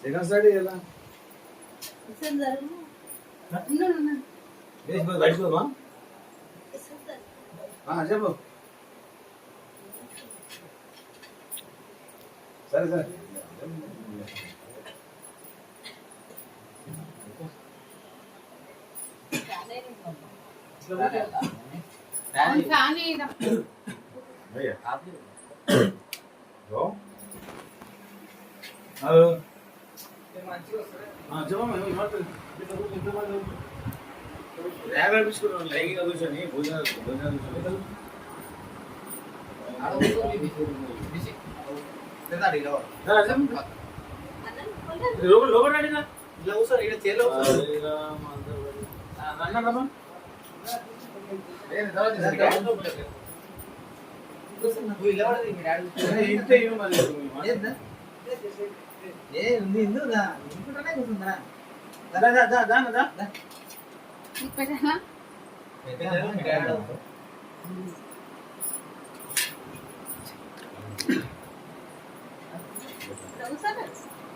Second side ఎలా బయటమా చెప్పు సరే సరే కూర్చొని భోజనాలు లోపల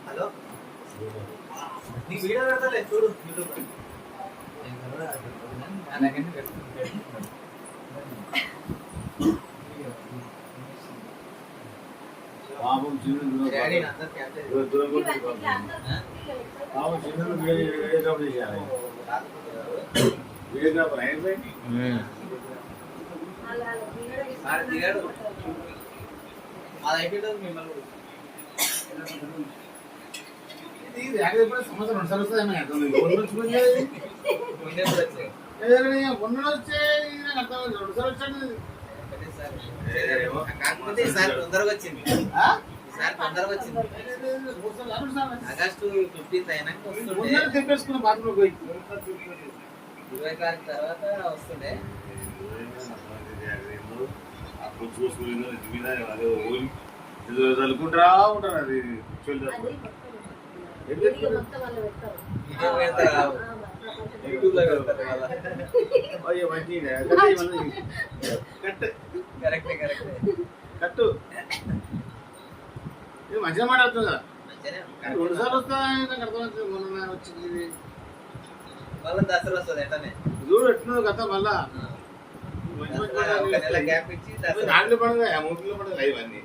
హలో నీకు వీడియో పెడతాలే చూడు పాపం చిన్న వీడియోగ్రాఫర్ అయిపోయింది అది అయిపోయింది మిమ్మల్ని సంవత్సరం 2 సార్లు తొందరగా వచ్చింది ఆగస్టు 15 అయినాక తెప్పేసుకున్న బాత్రూమ్ 20 తారీఖు తర్వాత వస్తుండే చదువుకుంటా ఉంటారు అది కట్టు ఇది మంచిగా మాట్లాడుతుంది కదా 2 సార్లు వస్తా మొన్న వచ్చింది మళ్ళీ దసరా వస్తుంది ఎట్టనే చూడు ఎట్లున్నది కదా మళ్ళా దాంట్లో పండుగ మూటిలో పండుగ ఇవన్నీ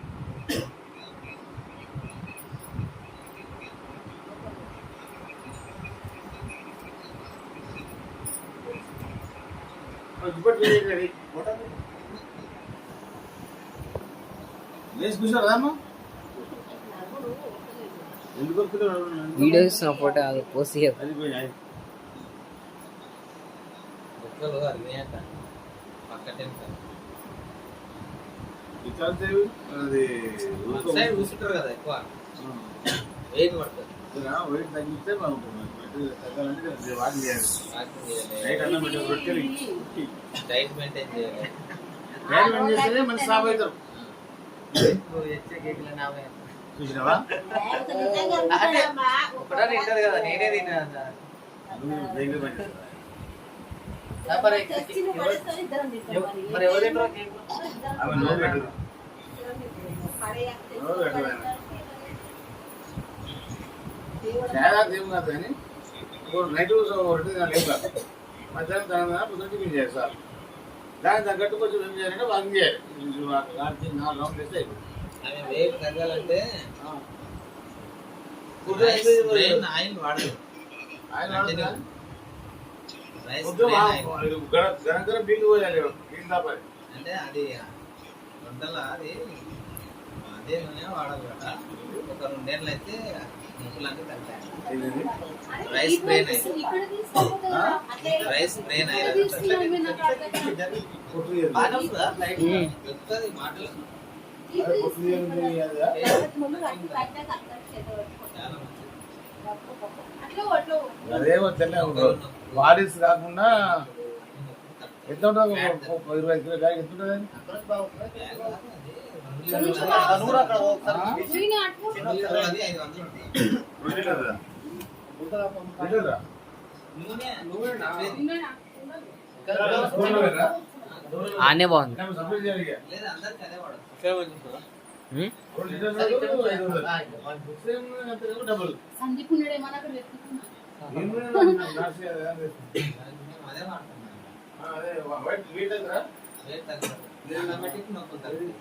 వీడియో ఫోటో పోస్ట్ కూర్చుంటారు కదా ఎక్కువ వెయిట్ పడుతుంది వెయిట్ తగ్గిస్తే బాగుంటుంది డైట్ మెయింటైన్ చేయాలి మంచి సాఫ్ అవుతారు చూసినావా ఒకటే తింటది కదా నేనే తిన్నా మరి ఎవరు ఏం కాదు కానీ నైట్ ఒకటి లేవు కాదు మధ్యాహ్నం తర్వాత పొద్దున్న టిఫిన్ చేయాలి సార్ దానికి తగ్గట్టు కొంచెం ఏం చేయాలంటే వాకింగ్ చేయాలి 4 రౌండ్ చేస్తే అయిపోతుంది వెయిట్ తగ్గాలంటే ఆయిల్ వాడదు గరం గరం బిల్లు పోయాలి బిల్లు తప్పాలి అంటే అది వంటల అది అదే వాడాలి కదా ఒక 2 ఏళ్ళు అయితే ముక్కలన్నీ తగ్గాయి రైస్ బ్రెయిన్ మాటలు అదేమో తెలియదు వారీస్ కాకుండా ఎంత ఉంటుంది 25 కిలో బ్యాగ్ ఎంత ఉంటుంది ఆనే బాగుంది డబుల్ సందీప్ ఉన్నాడు ఏమన్నా అక్కడ వెతుకుతున్నా అదే వాడుతున్నాను. అదే వైట్ వీట్ దగ్గర రేట్ తగ్గదు. ఆటోమేటిక్ నొప్పులు తగ్గుతాయి.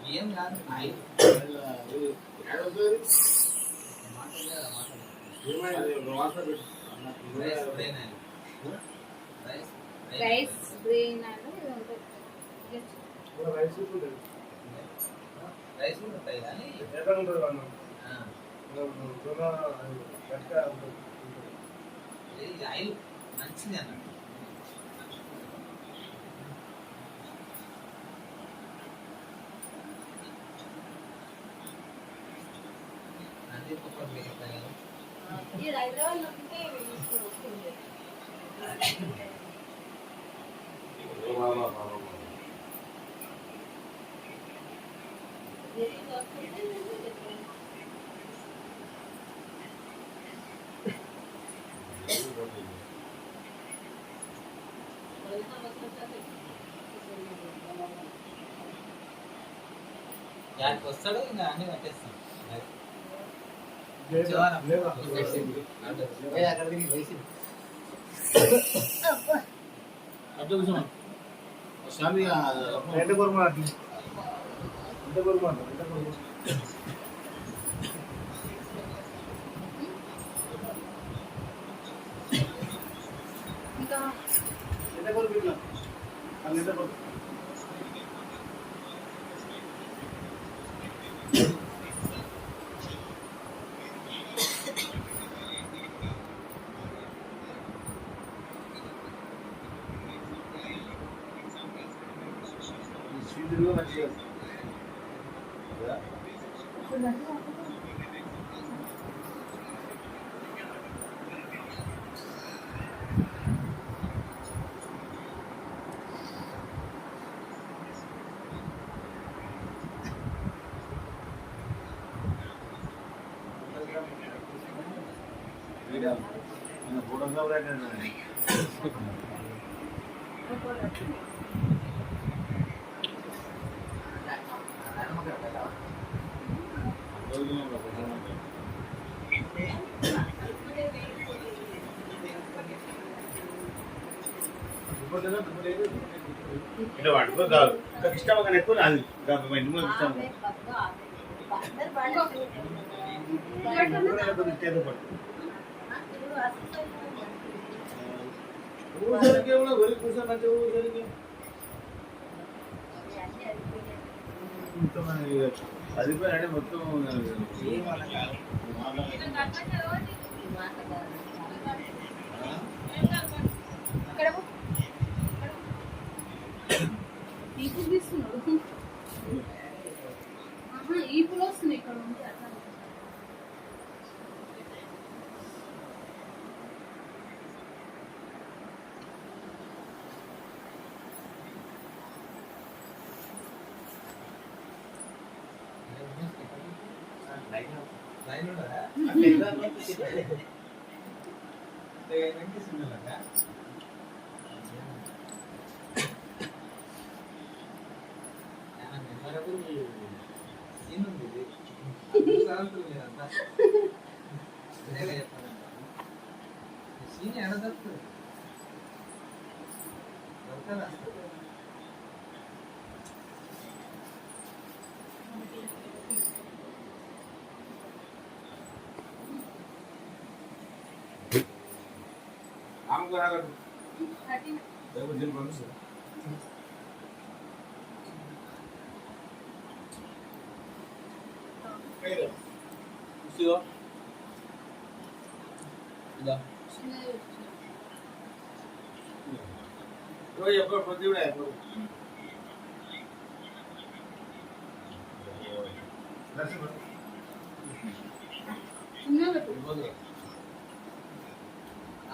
బియ్యం కాదు oil. Rice brain oil. Rice brain అంటే ఇది ఉంటుంది. రైస్ కూడా ఉంటాయి కానీ ఆ, ఇది ఆయిల్ మంచిది అన్నట్టు. అది ఒక్కొక్కటి మిగులుతాయి కదా. ఇది హైదరాబాద్ లోకి వస్తుంది. దానికి వస్తాడు ఇంకా అన్ని కట్టేస్తాం. ఇంకా ఇట్లా పట్టుకో కాదు ఇష్టం కానీ ఎక్కువ రాదు ఇంటి ముందు ఇష్టం ఊసరికి ఒరి కూర్చోమంటే ఊసరికి అది అంటే మొత్తం ఈపులు తీస్తున్నాడు. ఈపులు వస్తున్నాయి ఇక్కడ ఉంది అట్లా.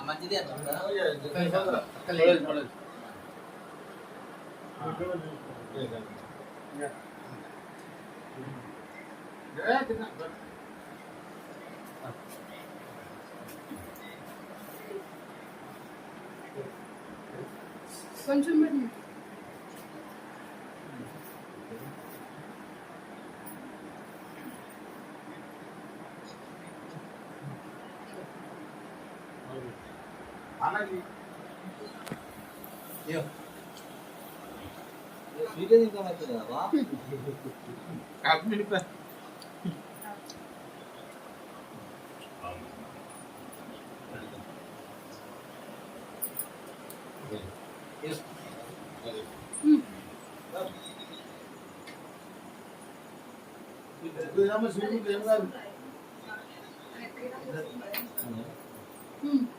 మంచిది కొంచెం అన్నకి స్వీట్ ఇంకా అవుతుంది కదా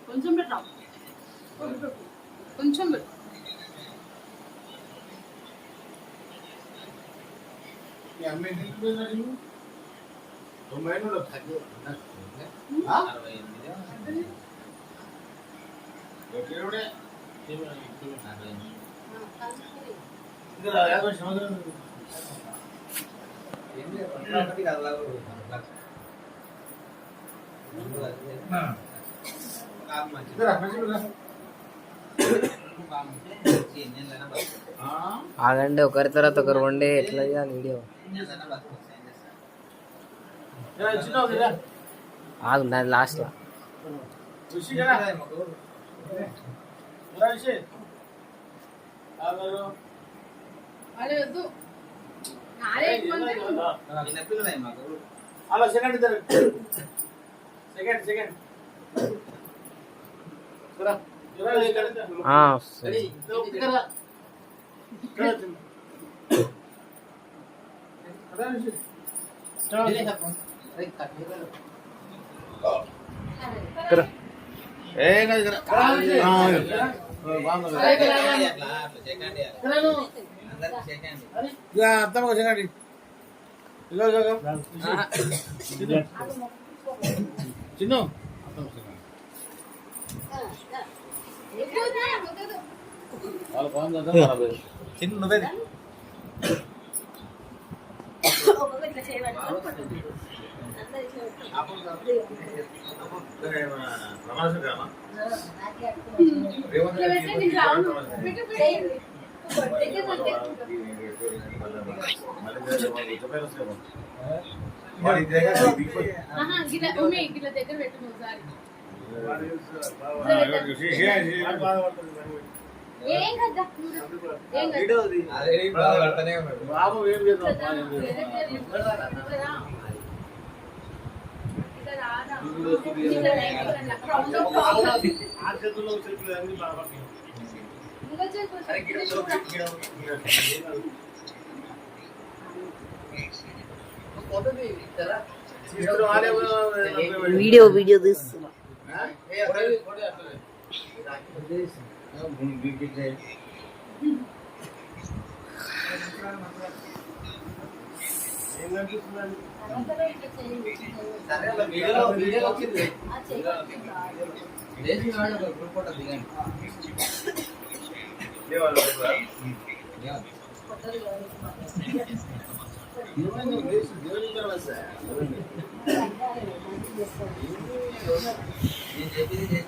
కొంచెం పెట్టా కొంచెం పెట్టు అమ్మాయి తీసుకున్నాడు 98 ఆగండి ఒకరి తర్వాత ఒకరు వండే ఎట్లా చేయాలి వీడియో ఆగు నాది లాస్ట్ లా అదే వద్దు నాదే అలా సెకండ్ సెకండ్ సరే చిన్న వాళ్ళ బాగుంది చిన్న నువ్వే గిట్ల దగ్గర పెట్టు ఒకసారి ఏం కదా ఏం బాబు ఏం వీడియో తీస్తున్నా వీడియో వచ్చింది గ్రూప్ ఫోటో దిగండి నేను చెప్పింది